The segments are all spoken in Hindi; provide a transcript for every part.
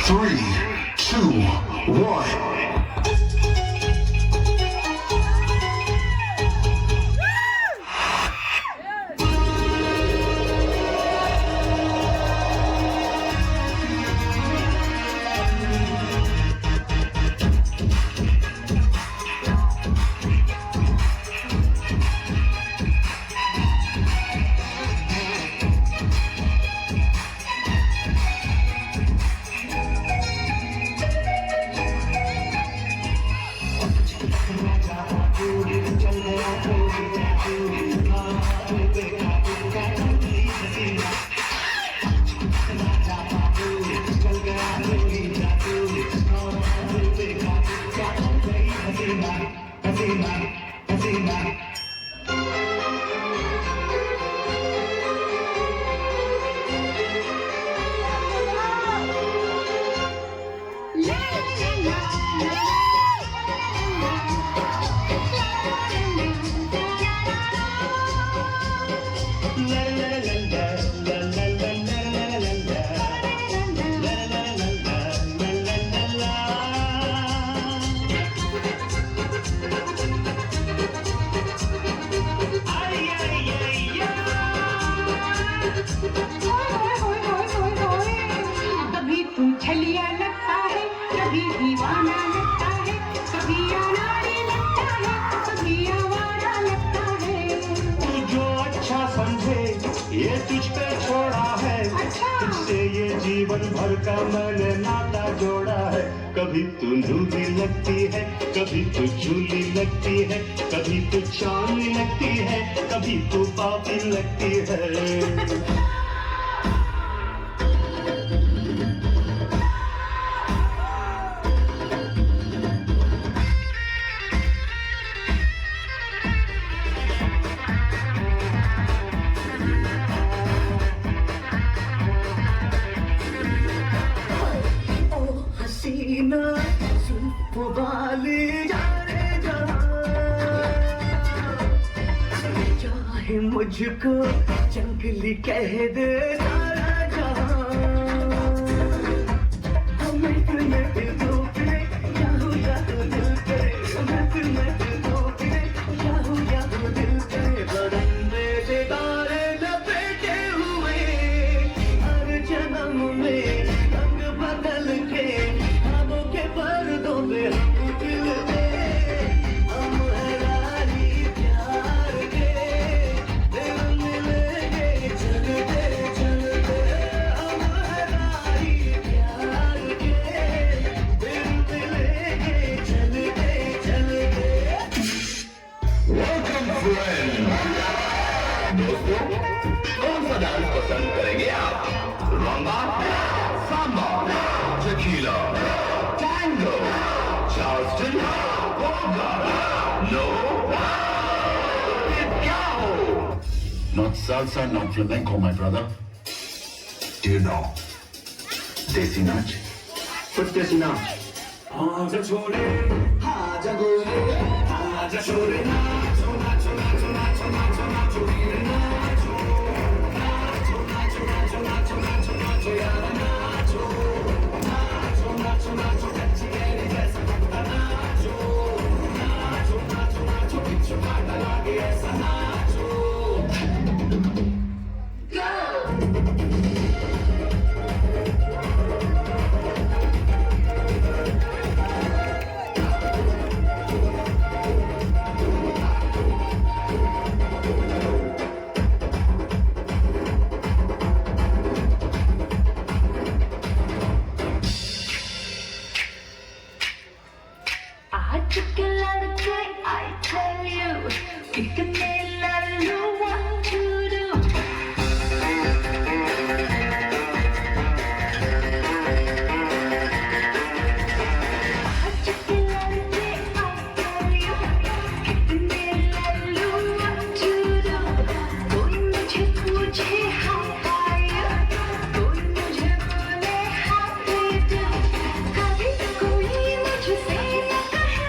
3, 2, 1. कभी तू छलिया लगता है, कभी दीवाना लगता है, कभी अनाड़ी लगता है, कभी आवारा लगता है। तू जो अच्छा समझे ये तुझ पे छोड़ा है। अच्छा। तुझसे ये जीवन भर का मैंने नाता जोड़ा है। कभी तू दूधी लगती है, कभी तू झूली लगती है, कभी तू चांदी लगती है, कभी तू पापी लगती है। हसीना जुल्फ वाली जाने चाहे मुझको जंगली कह दे सारा जहां। हमें तुम्हें दिल पे याहू याहू दिल पे, हमें तुम्हें दिल पे याहू याहू दिल पे। बदन में सितारे लपेटे हुए हर जन्म में रंग बदल के ख्वाबों के पर्दों पे हम दिल दे। हम है रानी प्यार के, दिल मिलेंगे चलते चलते। हम है रानी प्यार के, दिल मिलेंगे चलते चलते। Welcome friends. दोस्तों, कौन सा डांस पसंद करेंगे आप? rumba, samba, tequila, tango, charleston, polka, no, फिर क्या हो? Not salsa, not flamenco, my brother. Do you know Desi Nach? What's this now? आजा छोरे, आजा गोरे, आजा छोरे, नाचो नाचो नाचो नाचो नाचो नाचो वीर नाचो, नाचो नाचो नाचो नाचो नाचो नाचो यार नाचो, नाचो नाचो नाचो कच्ची केरी जैसा लगता नाचो, नाचो नाचो नाचो बिच्छू काटा लागे ऐसा नाचो। आज के लड़के I tell you, कितने लल्लू want to do। आज के लड़के I tell you, कितने लल्लू want to do। कोई मुझे पूछे how are you, कोई मुझे बोले how do you do। कभी कोई मुझसे न कहे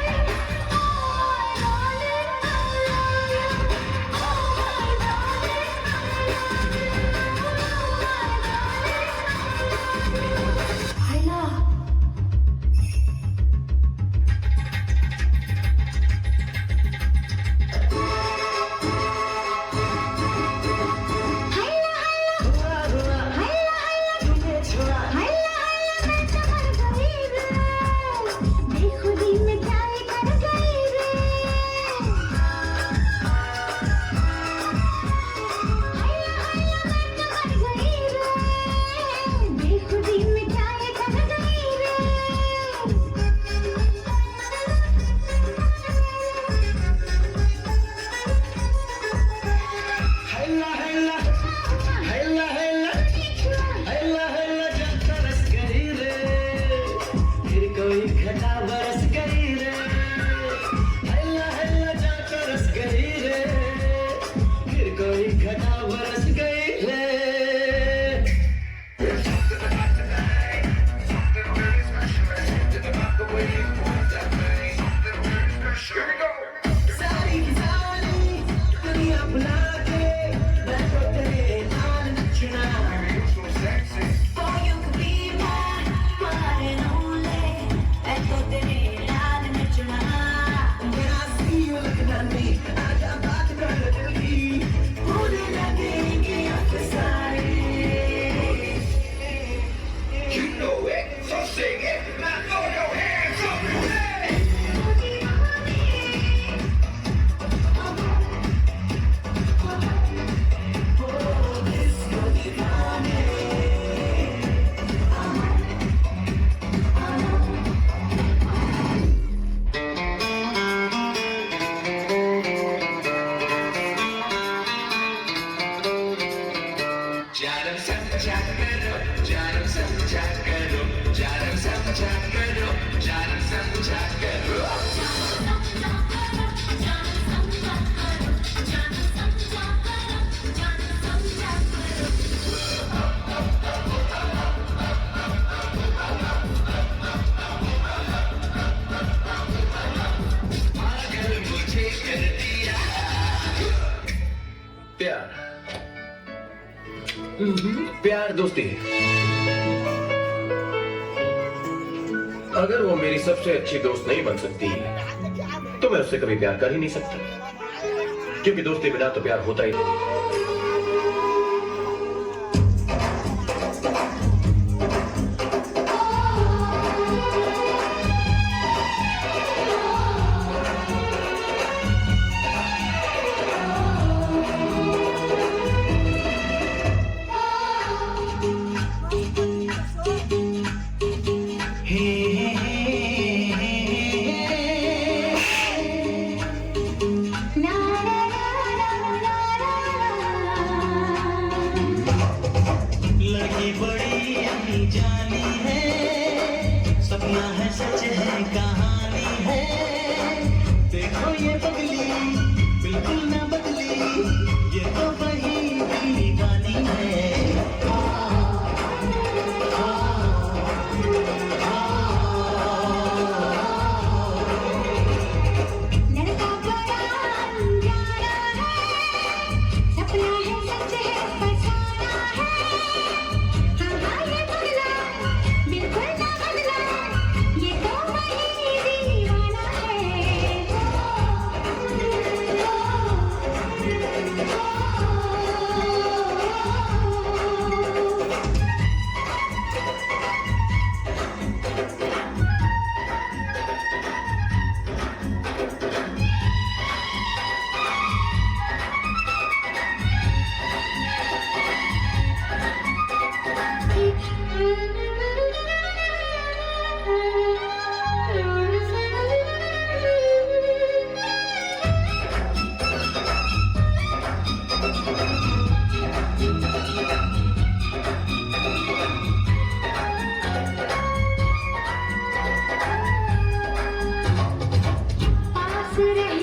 दोस्ती है। अगर वो मेरी सबसे अच्छी दोस्त नहीं बन सकती तो मैं उससे कभी प्यार कर ही नहीं सकता, क्योंकि दोस्ती बिना तो प्यार होता ही नहीं। लड़की बड़ी अनजानी है, सपना है सच है कहानी है। देखो ये पगली बिल्कुल ना बदली, ये तो वही दीवानी है। लड़का बड़ा अनजाना है, सपना है सच है फसाना है। हाँ हाँ ये बदला बिल्कुल ना बदला, ये तो वही दीवाना है। पास रहे